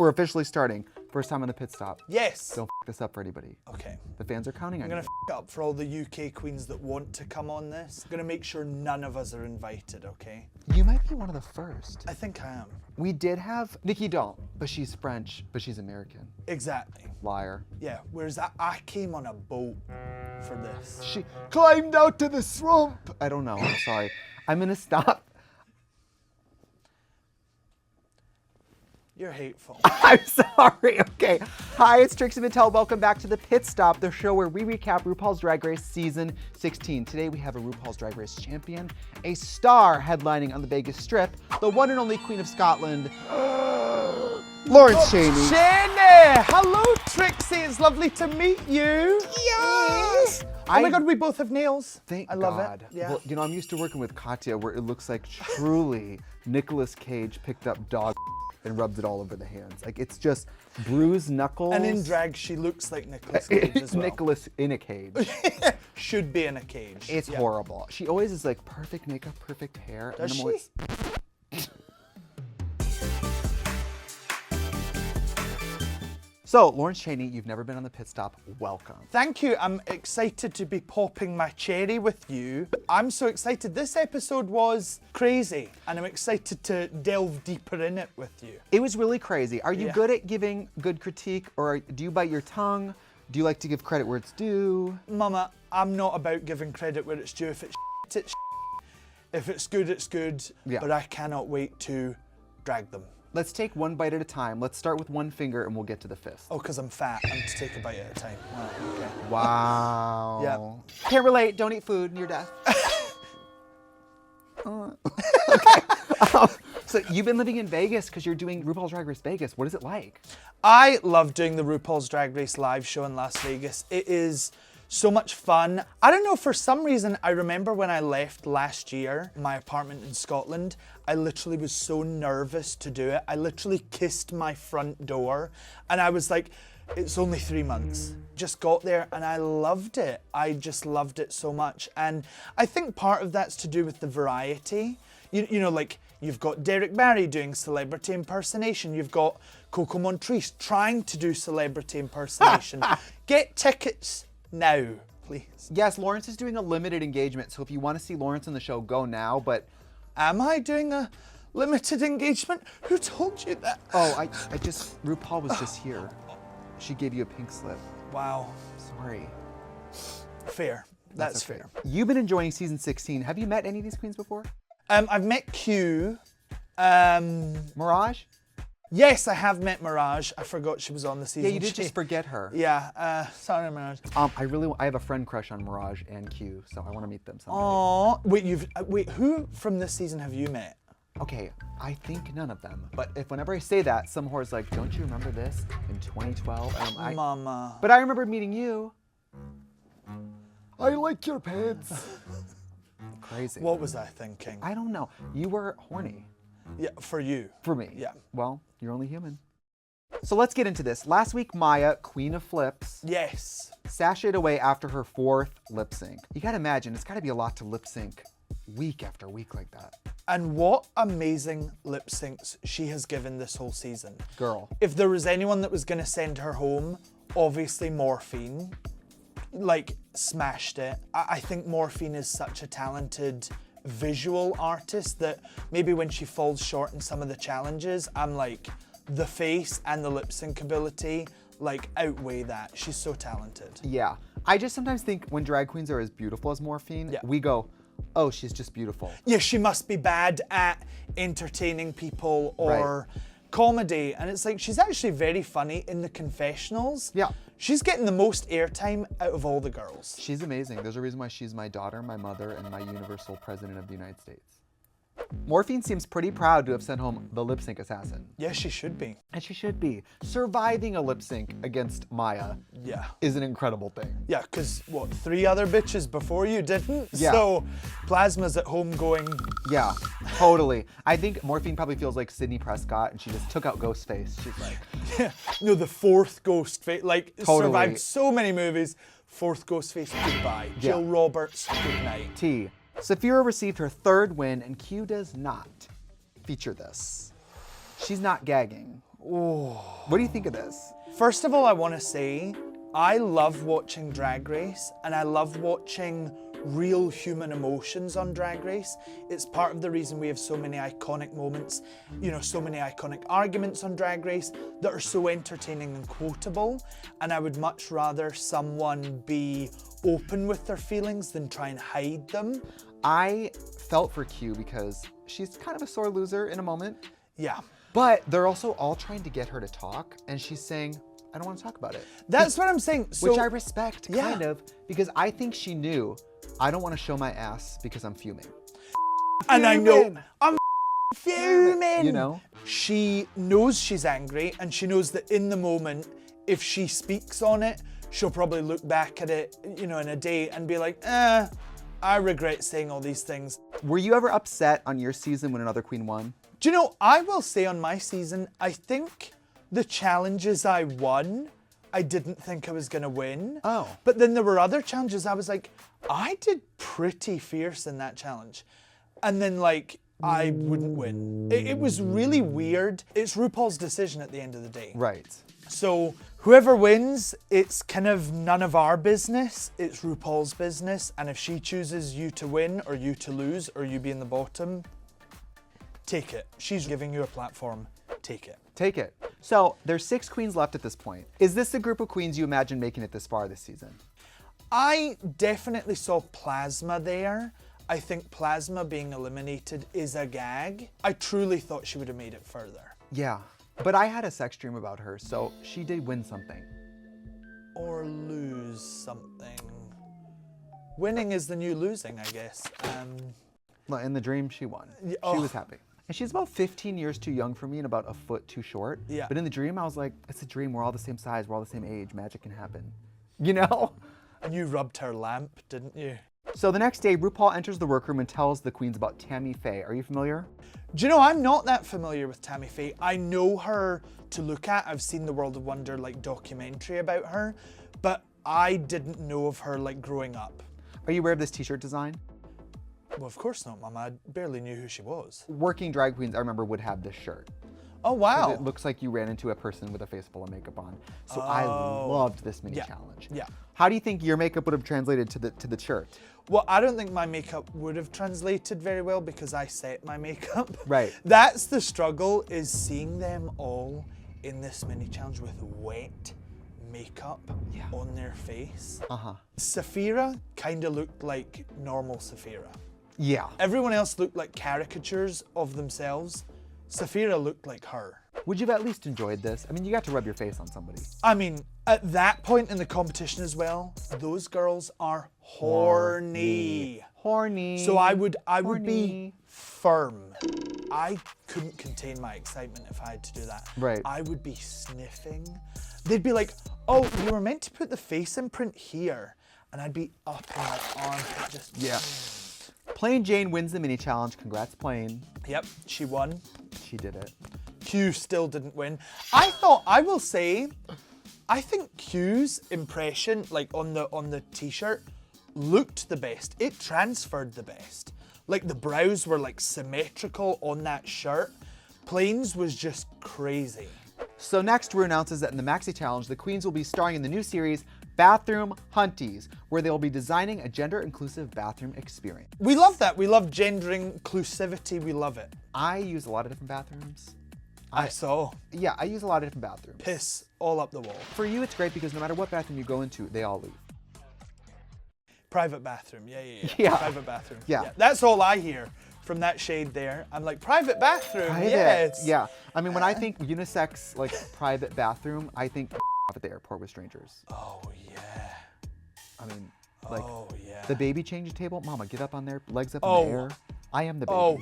We're officially starting. First time on the pit stop. Yes. Don't f this up for anybody. Okay. The fans are counting on I'm you. gonna f up for all the UK queens that want to come on this. I'm gonna make sure none of us are invited, okay? You might be one of the first. I think I am. We did have Nikki Doll, but she's French, but she's American. Exactly. Liar. Yeah, whereas I came on a boat for this. She climbed out to the swamp. I don't know, I'm sorry. I'm gonna stop. You're hateful. I'm sorry, okay. Hi, it's Trixie Mattel. Welcome back to The Pit Stop, the show where we recap RuPaul's Drag Race Season 16. Today we have a RuPaul's Drag Race champion, a star headlining on the Vegas Strip, the one and only Queen of Scotland, Lawrence Chaney. Chaney! Hello, Trixie. It's lovely to meet you. Yes! Oh my God, we both have nails. Thank I love God. it. Yeah. Well, you know, I'm used to working with Katya where it looks like truly Nicolas Cage picked up dog and rubbed it all over the hands. Like, it's just bruised knuckles. And in drag, she looks like Nicolas Cage as well. Nicolas in a cage. Should be in a cage. It's horrible. She always is like perfect makeup, perfect hair. Does and she? always... So, Lawrence Chaney, you've never been on the pit stop. Welcome. Thank you. I'm excited to be popping my cherry with you. I'm so excited. This episode was crazy, and I'm excited to delve deeper in it with you. It was really crazy. Are you Yeah. good at giving good critique, or do you bite your tongue? Do you like to give credit where it's due? Mama, I'm not about giving credit where it's due. If it's shit, it's shit. If it's good, it's good. Yeah. But I cannot wait to drag them. Let's take one bite at a time. Let's start with one finger and we'll get to the fifth. Oh, because I'm fat. I'm to take a bite at a time. Wow, okay. Wow. Yeah. Can't relate. Don't eat food near death. Okay. So you've been living in Vegas because you're doing RuPaul's Drag Race Vegas. What is it like? I love doing the RuPaul's Drag Race live show in Las Vegas. It is so much fun. I don't know, for some reason, I remember when I left last year, my apartment in Scotland, I literally was so nervous to do it. I literally kissed my front door and I was like, it's only 3 months. Just got there and I loved it. I just loved it so much. And I think part of that's to do with the variety. You know, like, you've got Derek Barry doing celebrity impersonation. You've got Coco Montrese trying to do celebrity impersonation. Get tickets now, please. Yes, Lawrence is doing a limited engagement. So if you want to see Lawrence on the show, go now. But Am I doing a limited engagement? Who told you that? oh, I just, RuPaul was just here. She gave you a pink slip. Wow. Sorry. Fair. That's okay. fair. You've been enjoying season 16. Have you met any of these queens before? I've met Q. Mirage? Yes, I have met Mirage. I forgot she was on the season. Yeah, you did just forget her. Yeah, sorry, Mirage. I have a friend crush on Mirage and Q, so I want to meet them someday. Aw, wait, who from this season have you met? Okay, I think none of them. But if whenever I say that, some whore's like, don't you remember this in 2012? Mama. But I remember meeting you. I like your pants. Crazy. What was I thinking? I don't know. You were horny. Yeah, for you. For me. Yeah. Well, you're only human. So let's get into this. Last week, Maya, Queen of Flips, Yes. sashayed away after her 4th lip sync. You gotta imagine, it's gotta be a lot to lip sync week after week like that. And what amazing lip syncs she has given this whole season. Girl. If there was anyone that was gonna send her home, obviously Morphine, like, smashed it. I think Morphine is such a talented visual artist that maybe when she falls short in some of the challenges, I'm like, the face and the lip sync ability, like, outweigh that. She's so talented. Yeah. I just sometimes think when drag queens are as beautiful as Morphine, Yeah. we go, oh, she's just beautiful. Yeah, she must be bad at entertaining people or comedy. And it's like, she's actually very funny in the confessionals. Yeah. She's getting the most airtime out of all the girls. She's amazing. There's a reason why she's my daughter, my mother, and my universal president of the United States. Morphine seems pretty proud to have sent home the lip sync assassin. Yeah, she should be. And she should be. Surviving a lip sync against Maya Yeah. is an incredible thing. Yeah, because what, 3 other bitches before you didn't? Yeah. So Plasma's at home going, Yeah, totally. I think Morphine probably feels like Sydney Prescott and she just took out Ghostface. She's like, no, the 4th ghost face, like, Totally. survived so many movies. 4th ghost face, goodbye. Yeah. Jill Roberts, good night. T. Saphira received her 3rd win and Q does not feature this. She's not gagging. What do you think of this? First of all, I want to say, I love watching Drag Race and I love watching real human emotions on Drag Race. It's part of the reason we have so many iconic moments, you know, so many iconic arguments on Drag Race that are so entertaining and quotable. And I would much rather someone be open with their feelings than try and hide them. I felt for Q because she's kind of a sore loser in a moment. Yeah. But they're also all trying to get her to talk, and she's saying, I don't want to talk about it. That's what I'm saying. So, which I respect, kind of, because I think she knew, I don't want to show my ass because I'm fuming. And I know, I'm fuming. You know? She knows she's angry, and she knows that in the moment, if she speaks on it, she'll probably look back at it, you know, in a day and be like, I regret saying all these things. Were you ever upset on your season when another queen won? Do you know, I will say on my season, I think the challenges I won, I didn't think I was gonna win. Oh. But then there were other challenges I was like, I did pretty fierce in that challenge. And then like, I wouldn't win. It was really weird. It's RuPaul's decision at the end of the day. Right. So whoever wins, it's kind of none of our business. It's RuPaul's business. And if she chooses you to win or you to lose or you be in the bottom, take it. She's giving you a platform. Take it. Take it. So there's 6 queens left at this point. Is this the group of queens you imagine making it this far this season? I definitely saw Plasma there. I think Plasma being eliminated is a gag. I truly thought she would have made it further. Yeah. But I had a sex dream about her, so she did win something. Or lose something. Winning is the new losing, I guess. Well, in the dream, she won. She was happy. And she's about 15 years too young for me and about a foot too short. Yeah. But in the dream, I was like, it's a dream. We're all the same size. We're all the same age. Magic can happen. You know? And you rubbed her lamp, didn't you? So the next day, RuPaul enters the workroom and tells the queens about Tammy Faye. Are you familiar? Do you know, I'm not that familiar with Tammy Faye. I know her to look at. I've seen the World of Wonder like documentary about her, but I didn't know of her like growing up. Are you aware of this t-shirt design? Well, of course not, Mama. I barely knew who she was. Working drag queens, I remember, would have this shirt. Oh, wow. It looks like you ran into a person with a face full of makeup on. So I loved this mini challenge. Yeah. How do you think your makeup would have translated to the shirt? Well, I don't think my makeup would have translated very well because I set my makeup. Right. That's the struggle, is seeing them all in this mini challenge with wet makeup on their face. Saphira kind of looked like normal Saphira. Yeah. Everyone else looked like caricatures of themselves. Saphira looked like her. Would you have at least enjoyed this? I mean, you got to rub your face on somebody. I mean, at that point in the competition as well, those girls are horny. Horny. So I would be firm. I couldn't contain my excitement if I had to do that. Right. I would be sniffing. They'd be like, oh, you were meant to put the face imprint here. And I'd be up in my armpit just... Yeah. Plain Jane wins the mini challenge. Congrats, Plain. Yep, she won. She did it. Q still didn't win. I will say, I think Q's impression, like on the t-shirt, looked the best. It transferred the best. Like the brows were like symmetrical on that shirt. Plain's was just crazy. So next, Ru announces that in the Maxi Challenge, the queens will be starring in the new series, Bathroom Hunties, where they will be designing a gender-inclusive bathroom experience. We love that. We love gender inclusivity. We love it. I use a lot of different bathrooms. I saw. Yeah, I use a lot of different bathrooms. Piss all up the wall. For you, it's great because no matter what bathroom you go into, they all leave. Private bathroom. Yeah. Yeah. Private bathroom. Yeah. That's all I hear from that shade there. I'm like, private bathroom. Private. Yes. Yeah. I mean, when I think unisex, like private bathroom, I think at the airport with strangers. Oh, yeah. I mean, like yeah. the baby change table. Mama, get up on there, legs up in the air. I am the baby. Oh.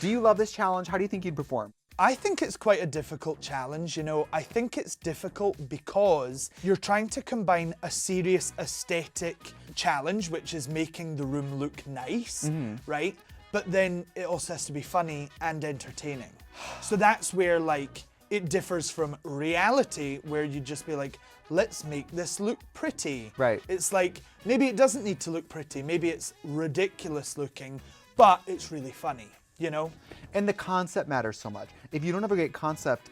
Do you love this challenge? How do you think you'd perform? I think it's quite a difficult challenge, you know. I think it's difficult because you're trying to combine a serious aesthetic challenge, which is making the room look nice, right? But then it also has to be funny and entertaining. So that's where like it differs from reality, where you'd just be like, let's make this look pretty. Right. It's like, maybe it doesn't need to look pretty. Maybe it's ridiculous looking, but it's really funny. you know? And the concept matters so much. If you don't ever get concept,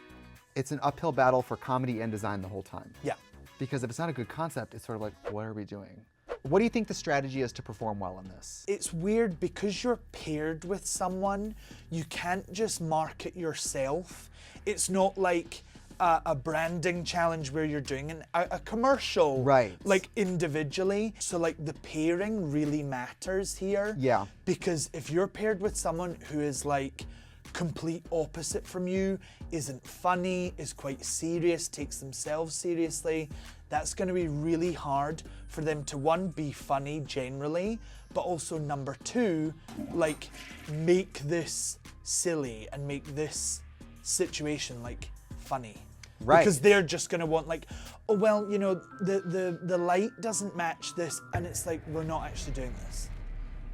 it's an uphill battle for comedy and design the whole time. Yeah. Because if it's not a good concept, it's sort of like, what are we doing? What do you think the strategy is to perform well in this? It's weird because you're paired with someone, you can't just market yourself. It's not like a branding challenge where you're doing a commercial, right? Like individually. So like the pairing really matters here. Yeah. Because if you're paired with someone who is like complete opposite from you, isn't funny, is quite serious, takes themselves seriously, that's going to be really hard for them to, one, be funny generally, but also number two, like make this silly and make this situation like funny. Right. Because they're just going to want like, oh, well, you know, the light doesn't match this, and it's like, we're not actually doing this.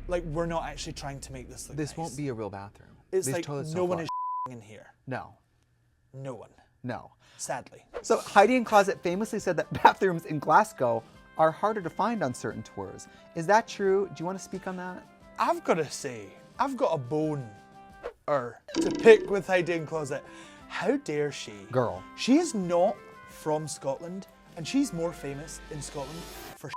Like, we're not actually trying to make this look This nice. won't be a real bathroom. It's These like toilets no don't one flush. is in here. No. No one. No. Sadly. So Heidi in Closet famously said that bathrooms in Glasgow are harder to find on certain tours. Is that true? Do you want to speak on that? I've got to say, I've got a bone to pick with Heidi in Closet. How dare she? Girl. She is not from Scotland, and she's more famous in Scotland for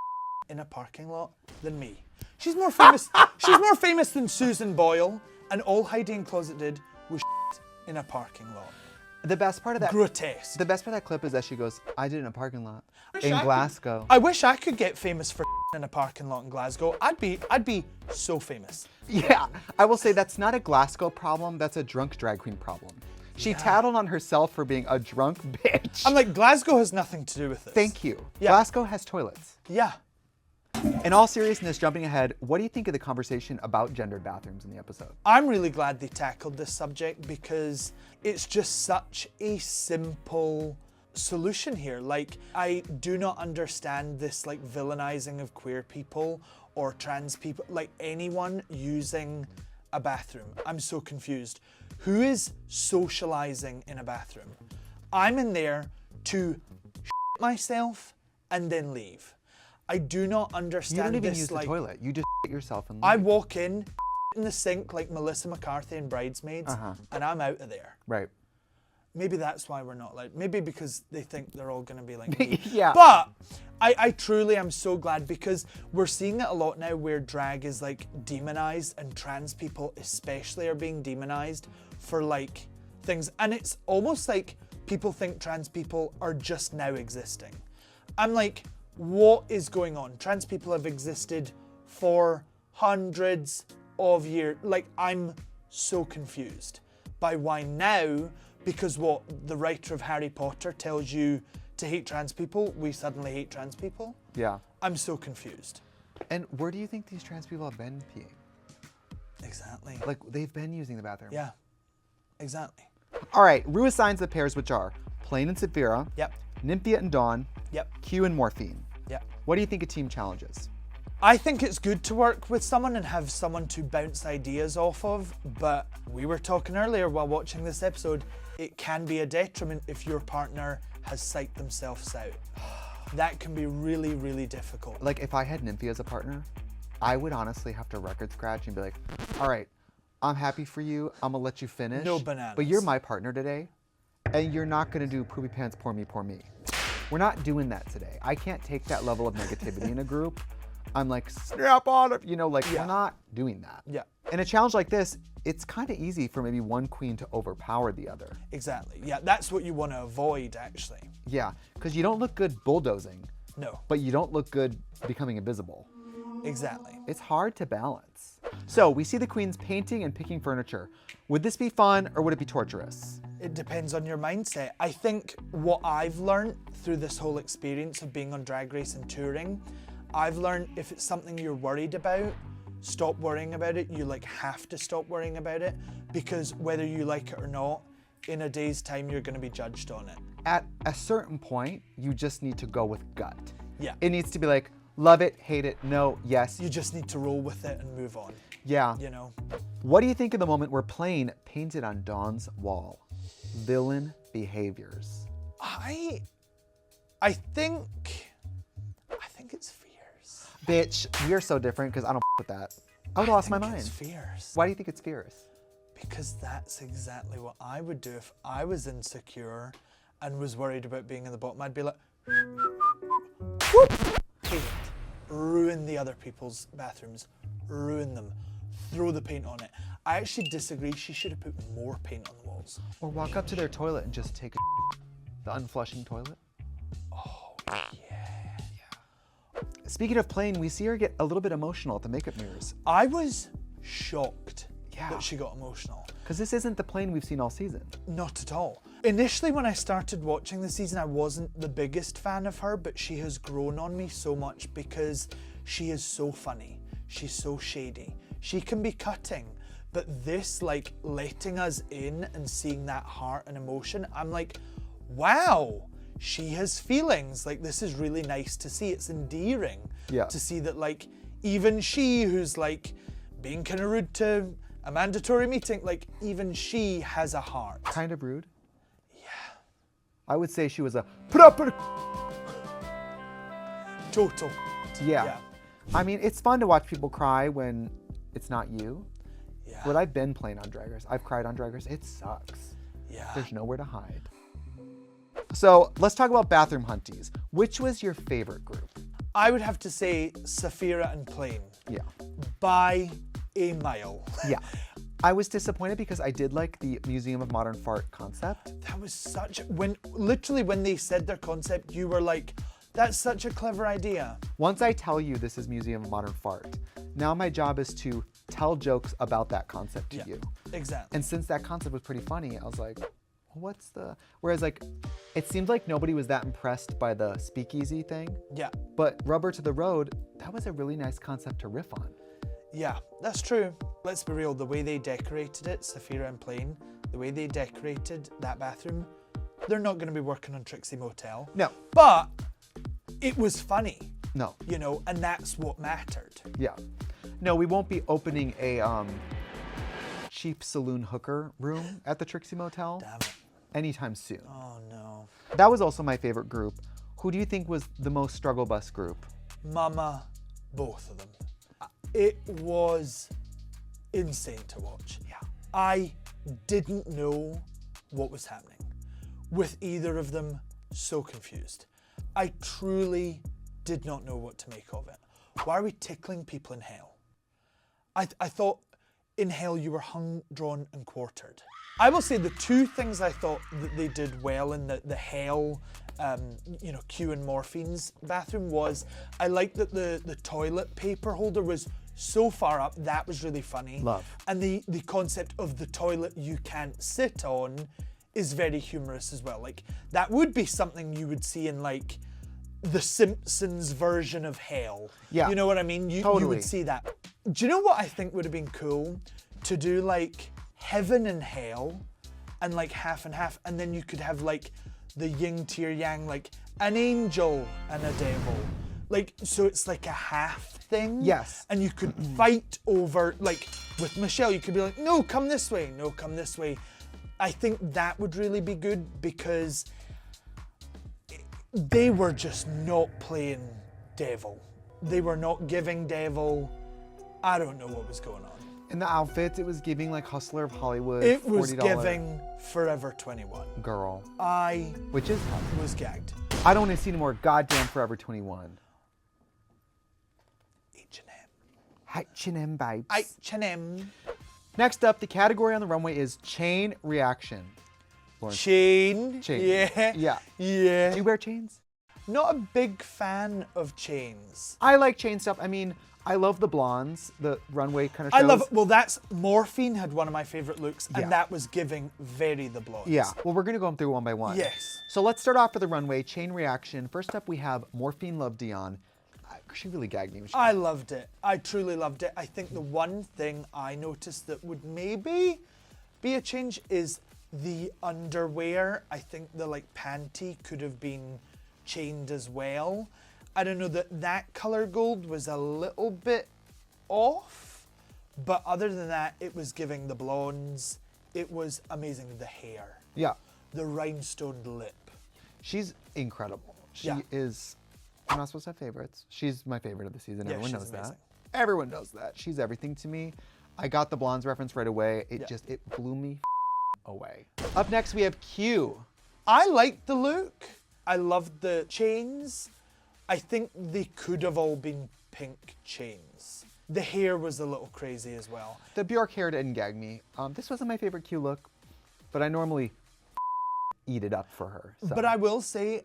in a parking lot than me. She's more famous. She's more famous than Susan Boyle, and all Heidi in Closet did was in a parking lot. The best part of that Grotesque. The best part of that clip is that she goes, I did it in a parking lot in I Glasgow. I wish I could get famous for in a parking lot in Glasgow. I'd be so famous. Yeah, I will say that's not a Glasgow problem, that's a drunk drag queen problem. She tattled on herself for being a drunk bitch. I'm like, Glasgow has nothing to do with this. Thank you. Yeah. Glasgow has toilets. Yeah. In all seriousness, jumping ahead, what do you think of the conversation about gendered bathrooms in the episode? I'm really glad they tackled this subject because it's just such a simple solution here. Like, I do not understand this like villainizing of queer people or trans people, like anyone using a bathroom. I'm so confused. Who is socializing in a bathroom? I'm in there to myself and then leave. I do not understand You don't even this, use the like, toilet. You just yourself and leave. I walk in the sink like Melissa McCarthy in Bridesmaids, and I'm out of there. Right. Maybe that's why we're not allowed. Maybe because they think they're all going to be like me. Yeah. But I truly am so glad because we're seeing it a lot now where drag is like demonized and trans people especially are being demonized for like things. And it's almost like people think trans people are just now existing. I'm like, what is going on? Trans people have existed for hundreds of years. Like, I'm so confused by why now, because what the writer of Harry Potter tells you to hate trans people, we suddenly hate trans people? Yeah. I'm so confused. And where do you think these trans people have been peeing? Exactly. Like, they've been using the bathroom. Yeah, exactly. All right, Rue assigns the pairs, which are Plain and Saphira, Yep, Nymphia and Dawn, yep, Q and Morphine. yep. What do you think a team challenge is? I think it's good to work with someone and have someone to bounce ideas off of, but we were talking earlier while watching this episode, it can be a detriment if your partner has psyched themselves out. That can be really, really difficult. Like, if I had Nymphia as a partner, I would honestly have to record scratch and be like, all right, I'm happy for you. I'm gonna let you finish. No bananas. But you're my partner today, and you're not gonna do poopy pants, poor me, poor me. We're not doing that today. I can't take that level of negativity in a group. I'm like, snap on it. You know, like, we're not doing that. Yeah. In a challenge like this, it's kind of easy for maybe one queen to overpower the other. Exactly. Yeah, that's what you want to avoid, actually. Yeah, because you don't look good bulldozing, No, but you don't look good becoming invisible. exactly. It's hard to balance. So we see the queens painting and picking furniture. Would this be fun or would it be torturous? It depends on your mindset. I think what I've learned through this whole experience of being on Drag Race and touring, I've learned if it's something you're worried about, stop worrying about it. You like have to stop worrying about it because whether you like it or not, in a day's time, you're going to be judged on it. At a certain point, you just need to go with gut. Yeah. It needs to be like, love it, hate it, no, yes. You just need to roll with it and move on, Yeah. you know? What do you think of the moment where Plain painted on Dawn's wall? Villain behaviors. I think it's fierce. Bitch, we are so different because I don't with that. I would have lost my It's mind. fierce. Why do you think it's fierce? Because that's exactly what I would do if I was insecure and was worried about being in the bottom. I'd be like, whoop, paint, ruin the other people's bathrooms, ruin them, throw the paint on it. I actually disagree. She should have put more paint on the walls. Or walk up to their toilet and just take the unflushing toilet. Oh, yeah. Speaking of playing, we see her get a little bit emotional at the makeup mirrors. I was shocked Yeah. that she got emotional. Because this isn't the plane we've seen all season. Not at all. Initially, when I started watching the season, I wasn't the biggest fan of her, but she has grown on me so much because she is so funny. She's so shady. She can be cutting, but this, like, letting us in and seeing that heart and emotion, I'm like, wow, she has feelings. Like, this is really nice to see. It's endearing to see that, like, even she who's, like, being kind of rude to a mandatory meeting, like, even she has a heart. Kind of rude. Yeah. I would say she was a put up. Total. Yeah. I mean, it's fun to watch people cry when it's not you. Yeah. But I've been playing on Drag Race. I've cried on Drag Race. It sucks. Yeah. There's nowhere to hide. So let's talk about bathroom hunties. Which was your favorite group? I would have to say Saphira and Plain. Yeah. By a mile. Yeah. I was disappointed because I did like the Museum of Modern Fart concept. That was such, literally when they said their concept, you were like, that's such a clever idea. Once I tell you this is Museum of Modern Fart, now my job is to tell jokes about that concept to you. Exactly. And since that concept was pretty funny, I was like, whereas like, it seemed like nobody was that impressed by the speakeasy thing. Yeah. But Rubber to the Road, that was a really nice concept to riff on. Yeah, that's true. Let's be real, the way they decorated it, Saphira and Plain, the way they decorated that bathroom, they're not going to be working on Trixie Mattel. No. But it was funny. No. You know, and that's what mattered. Yeah. No, we won't be opening a cheap saloon hooker room at the Trixie Motel Damn it. anytime soon. Oh no. That was also my favorite group. Who do you think was the most struggle bus group? Mama, both of them. It was insane to watch. Yeah. I didn't know what was happening with either of them. So confused. I truly did not know what to make of it. Why are we tickling people in hell? I thought in hell you were hung, drawn and quartered. I will say the two things I thought that they did well in the hell, you know, Q and Morphine's bathroom was, I liked that the toilet paper holder was so far up. That was really funny. Love. And the concept of the toilet you can't sit on is very humorous as well. Like, that would be something you would see in, like, the Simpsons version of hell. Yeah. You know what I mean? You Totally. would see that. Do you know what I think would have been cool? To do, like, heaven and hell and, like, half and half, and then you could have, like, the yin to your yang, like an angel and a devil. Like, so it's like a half thing. Yes. And you could fight over, like, with Michelle, you could be like, no, come this way, no, come this way. I think that would really be good because they were just not playing devil. They were not giving devil. I don't know what was going on. In the outfits, it was giving like Hustler of Hollywood. It was $40 giving Forever 21. girl. I Which is tough. was gagged. I don't want to see any more goddamn Forever 21. H&M. H&M babes. H&M. Next up, the category on the runway is chain reaction. Lawrence. Chain. Chain. Yeah. Yeah. Yeah. Do you wear chains? Not a big fan of chains. I like chain stuff. I mean, I love the blondes, the runway kind of shows. I love it. Well, that's Morphine had one of my favorite looks, and Yeah. that was giving very the blondes. Yeah. Well, we're going to go through one by one. Yes. So let's start off for the runway, chain reaction. First up, we have Morphine Love Dion. She really gagged me. I loved it. I truly loved it. I think the one thing I noticed that would maybe be a change is the underwear. I think the like panty could have been chained as well. I don't know, that color gold was a little bit off, but other than that, it was giving the blondes. It was amazing. The hair. Yeah. The rhinestone lip. She's incredible. She Yeah. is, I'm not supposed to have favorites. She's my favorite of the season. Yeah, Everyone she's knows amazing. that. Everyone knows that. She's everything to me. I got the blondes reference right away. It blew me away. Up next, we have Q. I liked the look. I loved the chains. I think they could have all been pink chains. The hair was a little crazy as well. The Bjork hair didn't gag me. This wasn't my favorite Q look, but I normally eat it up for her. So. But I will say,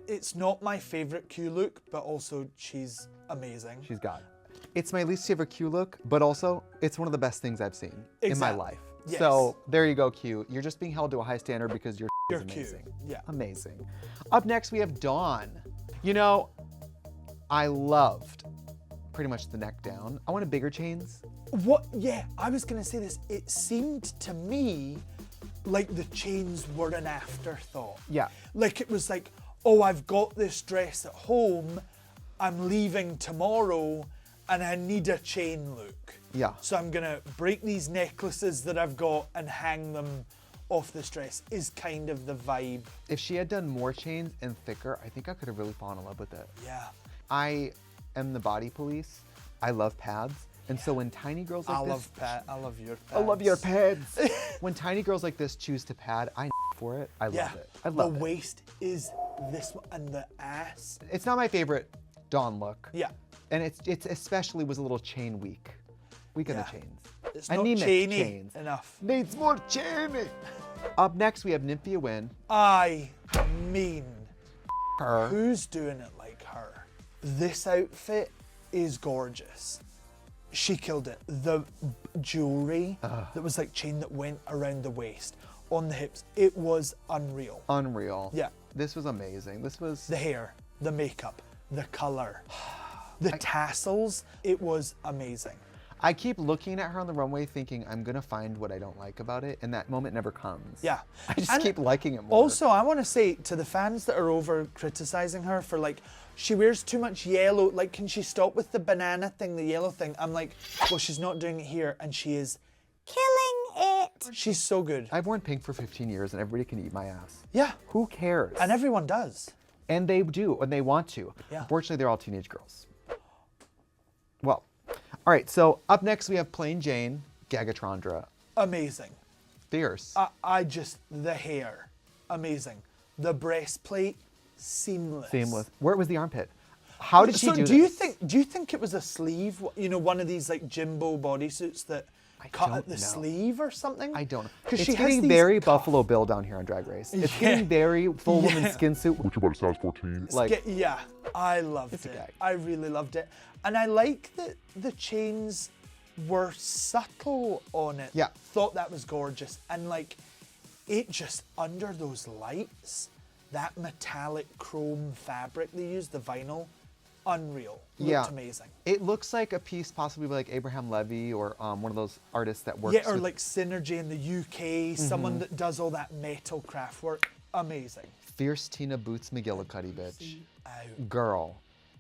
it's not my favorite Q look, but also she's amazing. She's got it. It's my least favorite Q look, but also it's one of the best things I've seen in my life. Yes. So there you go, Q. You're just being held to a high standard because you're amazing. Q. Yeah. Amazing. Up next, we have Dawn. You know, I loved pretty much the neck down. I wanted bigger chains. What? Yeah, I was gonna say this. It seemed to me like the chains were an afterthought. Yeah. Like it was like, oh, I've got this dress at home, I'm leaving tomorrow, and I need a chain look. Yeah. So I'm gonna break these necklaces that I've got and hang them off this dress is kind of the vibe. If she had done more chains and thicker, I think I could have really fallen in love with it. Yeah. I am the body police. I love pads. And so when tiny girls like I this... I love your pads. I love your pads. When tiny girls like this choose to pad, I for it. I love it. I love it. The waist is this one, and the ass. It's not my favorite Dawn look. Yeah. And it's especially was a little chain weak. Weak of the chains. It's I not need chainy chains. enough. Needs more chainy. Up next, we have Nymphia Wynn. I mean, Her. who's doing it like her? This outfit is gorgeous. She killed it. The jewelry that was like chain that went around the waist, on the hips, it was unreal. Unreal. Yeah. This was amazing. This was... The hair, the makeup, the color, the tassels, it was amazing. I keep looking at her on the runway thinking I'm gonna find what I don't like about it, and that moment never comes. Yeah. I just And keep liking it more. Also, I want to say to the fans that are over criticizing her for like, she wears too much yellow, like can she stop with the banana thing, the yellow thing? I'm like, well, she's not doing it here, and she is killing it. She's so good. I've worn pink for 15 years and everybody can eat my ass. Yeah. Who cares? And everyone does. And they do, and they want to. Yeah. Unfortunately, they're all teenage girls. Well, all right, so up next we have Plain Jane, Gagatrondra. Amazing. Fierce. I just, the hair, amazing. The breastplate, seamless. Seamless. Where was the armpit? How did she do this? this? Do you think it was a sleeve? You know, one of these like Jimbo bodysuits that cut don't at the know. sleeve or something? I don't know. Because It's she has getting these very cuff- Buffalo Bill down here on Drag Race. It's Yeah. getting very full woman Yeah. skin suit. Which about a size 14? Like, Yeah, I loved It's a it. gag. I really loved it. And I like that the chains were subtle on it. Yeah. Thought that was gorgeous. And like, it just, under those lights, that metallic chrome fabric they used, the vinyl, unreal. Yeah. Looked amazing. it looks like a piece possibly by like Abraham Levy or one of those artists that works Yeah, or with- like Synergy in the UK, someone that does all that metal craft work. Amazing. Fierce Tina Boots McGillicuddy, bitch. Ow. Girl.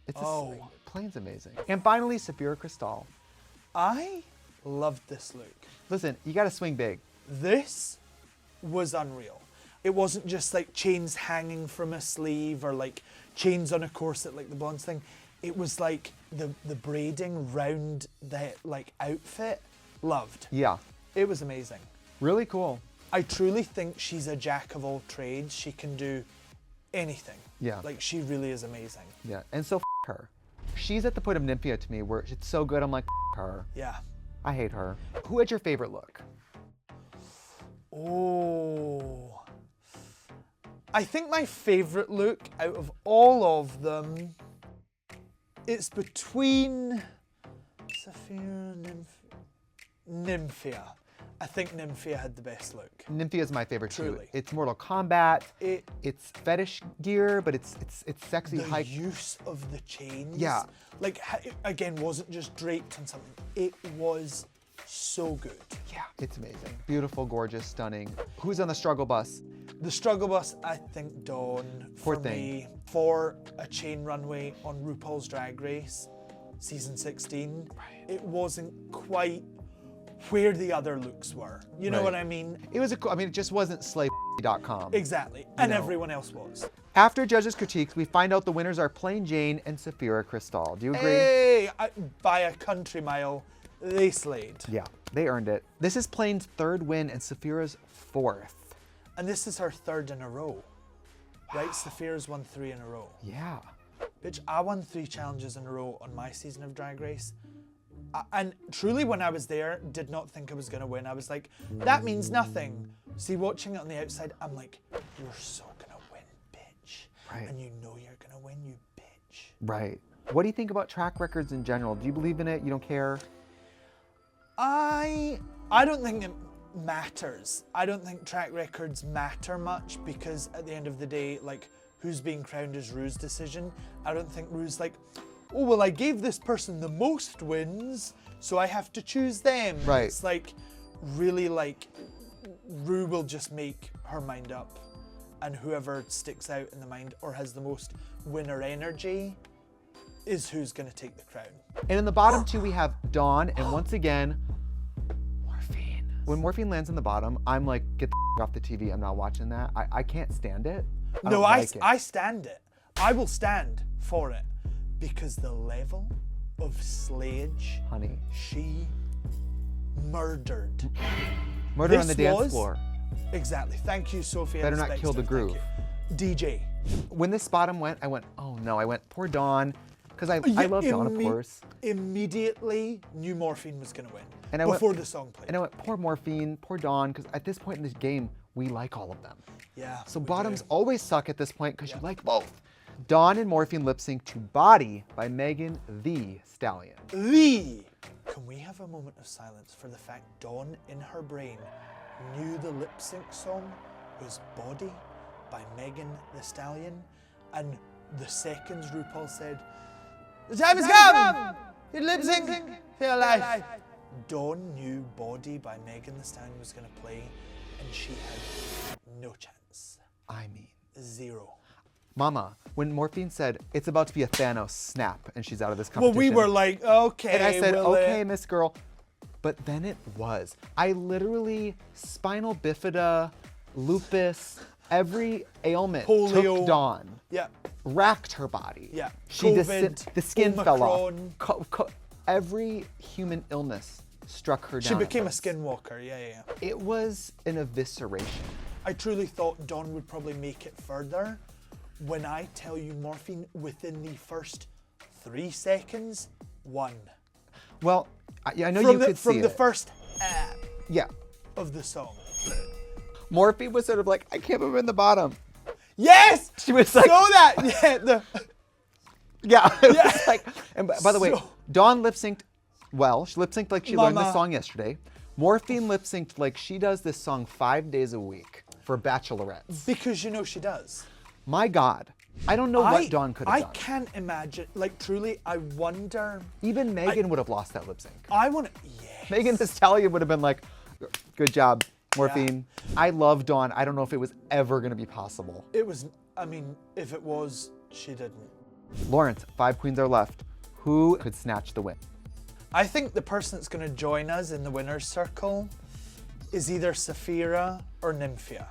It's Oh. Plain's amazing. And finally, Sapphira Crystal. I loved this look. Listen, you gotta swing big. This was unreal. It wasn't just like chains hanging from a sleeve or like chains on a corset like the blondes thing. It was like the braiding round the like outfit. Loved. Yeah, It was amazing. really cool. I truly think she's a jack of all trades. She can do anything. Yeah. Like she really is amazing. Yeah, and so her. She's at the point of Nymphia to me where it's so good, I'm like, her. Yeah. I hate her. Who had your favorite look? Oh. I think my favorite look out of all of them, it's between Sapphira and Nymphia. I think Nymphia had the best look. Nymphia is my favorite too. Truly. It's Mortal Kombat. It, It's fetish gear, but it's sexy the high. use of the chains. Yeah. Like, it, again, wasn't just draped on something. It was so good. Yeah, it's amazing. Beautiful, gorgeous, stunning. Who's on the struggle bus? The struggle bus, I think Dawn, Poor for thing. me, for a chain runway on RuPaul's Drag Race, season 16, it wasn't quite where the other looks were. You know Right. what I mean? It was it just wasn't slave.com. Exactly. And know. everyone else was. After judges' critiques, we find out the winners are Plain Jane and Sapphira Crystal. Do you agree? Hey, by a country mile, they slayed. Yeah. They earned it. This is Plain's third win and Saphira's fourth. And this is her third in a row. Right? Saphira's won 3 in a row. Yeah. Bitch, I won 3 challenges in a row on my season of Drag Race. And truly, when I was there, did not think I was going to win. I was like, that means nothing. See, watching it on the outside, I'm like, you're so going to win, bitch. Right. And you know you're going to win, you bitch. Right. What do you think about track records in general? Do you believe in it? You don't care? I don't think it matters. I don't think track records matter much because at the end of the day, like, who's being crowned is Ru's decision. I don't think Ru's like, oh, well, I gave this person the most wins, so I have to choose them. Right. It's like, really, like, Ru will just make her mind up, and whoever sticks out in the mind or has the most winner energy is who's going to take the crown. And in the bottom 2, we have Dawn, and once again, Morphine. When Morphine lands in the bottom, I'm like, get the off the TV. I'm not watching that. I can't stand it. I stand it. I will stand for it because the level of slayage, Honey. she murdered. Murder on This the dance was- floor. Exactly. Thank you, Sophia. Better not kill the groove. DJ. When this bottom went, I went, oh no. I went, poor Dawn. Because I love Dawn, of course. Immediately knew Morphine was going to win And I before the song played. And I went, poor Morphine, poor Dawn, because at this point in this game, we like all of them. Yeah. So we bottoms do. always suck at this point because you like both. Dawn and Morphine lip sync to Body by Megan the Stallion. Can we have a moment of silence for the fact Dawn in her brain knew the lip sync song was Body by Megan the Stallion, and the seconds RuPaul said, the time has come! You lip sync for your life. Dawn knew Body by Megan the Stallion was going to play, and she had no chance. I mean, 0. Mama, when Morphine said, it's about to be a Thanos snap and she's out of this competition. Well, we were like, okay. And I said, will okay, it? Miss Girl. But then it was. I literally, spinal bifida, lupus, every ailment Polio. took Dawn. Yeah. Racked her body. Yeah. She COVID, the skin fell off. Omicron. Every human illness struck her down. She became a at first. skinwalker, yeah. It was an evisceration. I truly thought Dawn would probably make it further. When I tell you Morphine, within the first 3 seconds, won. Well, I know From you the, could see from it. the first Yeah. of the song. Morphine was sort of like, I can't believe I'm in the bottom. Yes! She was like, So that, yeah. It Yeah. was like, and by the way, So- Dawn lip synced well. She lip synced like she learned the Mama. song yesterday. Morphine lip synced like she does this song 5 days a week for bachelorettes. because you know she does. My God. I don't know what Dawn could have I done. can't imagine, like truly, I wonder, Even Megan would have lost that lip sync. I want to, yes. Megan Thee Stallion would have been like, good job, Morphine. I love Dawn. I don't know if it was ever going to be possible. It was, I mean, if it was, she didn't. Lawrence, 5 queens are left. Who could snatch the win? I think the person that's going to join us in the winner's circle is either Saphira or Nymphia.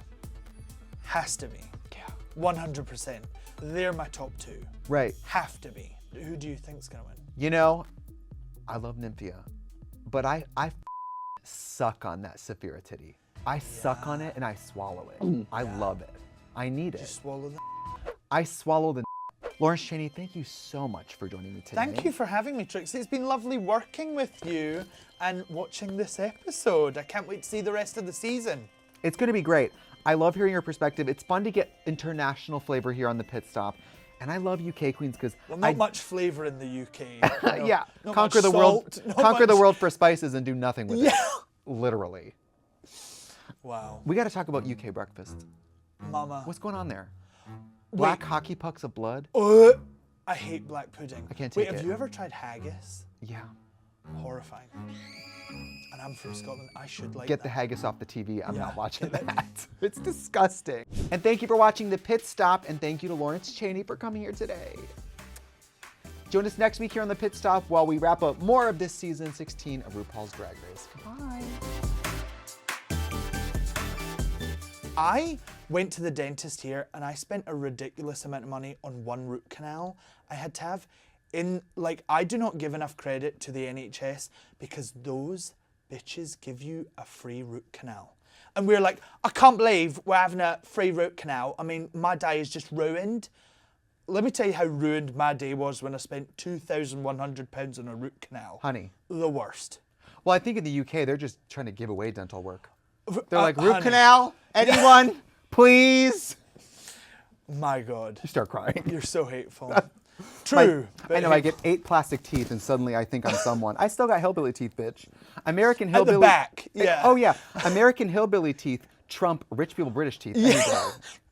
Has to be. Yeah. 100%. They're my top 2. Right. Have to be. Who do you think's going to win? You know, I love Nymphia, but I suck on that Saphira titty. I suck on it and I swallow it. I love it. I need it. Just swallow them. I swallow the Lawrence Chaney, thank you so much for joining me today. Thank you for having me, Trixie. It's been lovely working with you and watching this episode. I can't wait to see the rest of the season. It's going to be great. I love hearing your perspective. It's fun to get international flavor here on the Pit Stop. And I love UK queens because Well, not much flavour in the UK. You know, yeah, not conquer much the world, salt, not conquer the much- world for spices and do nothing with it. Yeah. Literally. Wow. We got to talk about UK breakfast. Mama. What's going on there? Black hockey pucks of blood? I hate black pudding. I can't Wait, take have it. you ever tried haggis? Yeah. Horrifying. And I'm from Scotland. I should like Get the that. haggis off the TV. I'm Yeah. not watching that. It's disgusting. And thank you for watching the Pit Stop, and thank you to Lawrence Chaney for coming here today. Join us next week here on the Pit Stop while we wrap up more of this season 16 of RuPaul's Drag Race. Goodbye. I went to the dentist here and I spent a ridiculous amount of money on one root canal. I had to have I do not give enough credit to the NHS because those bitches give you a free root canal. And we're like, I can't believe we're having a free root canal. I mean, my day is just ruined. Let me tell you how ruined my day was when I spent £2,100 on a root canal. Honey. The worst. Well, I think in the UK, they're just trying to give away dental work. They're like, root honey. canal? Anyone? Please? My God. You start crying. You're so hateful. True. I know, I get 8 plastic teeth and suddenly I think I'm someone. I still got hillbilly teeth, bitch. American hillbilly. At the back, yeah. Oh, yeah. American hillbilly teeth trump rich people British teeth any day.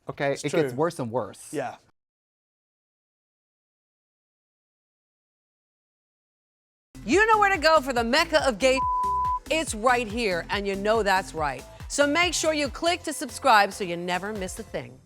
Okay? It true. gets worse and worse. Yeah. You know where to go for the mecca of gay. It's right here, and you know that's right. So make sure you click to subscribe so you never miss a thing.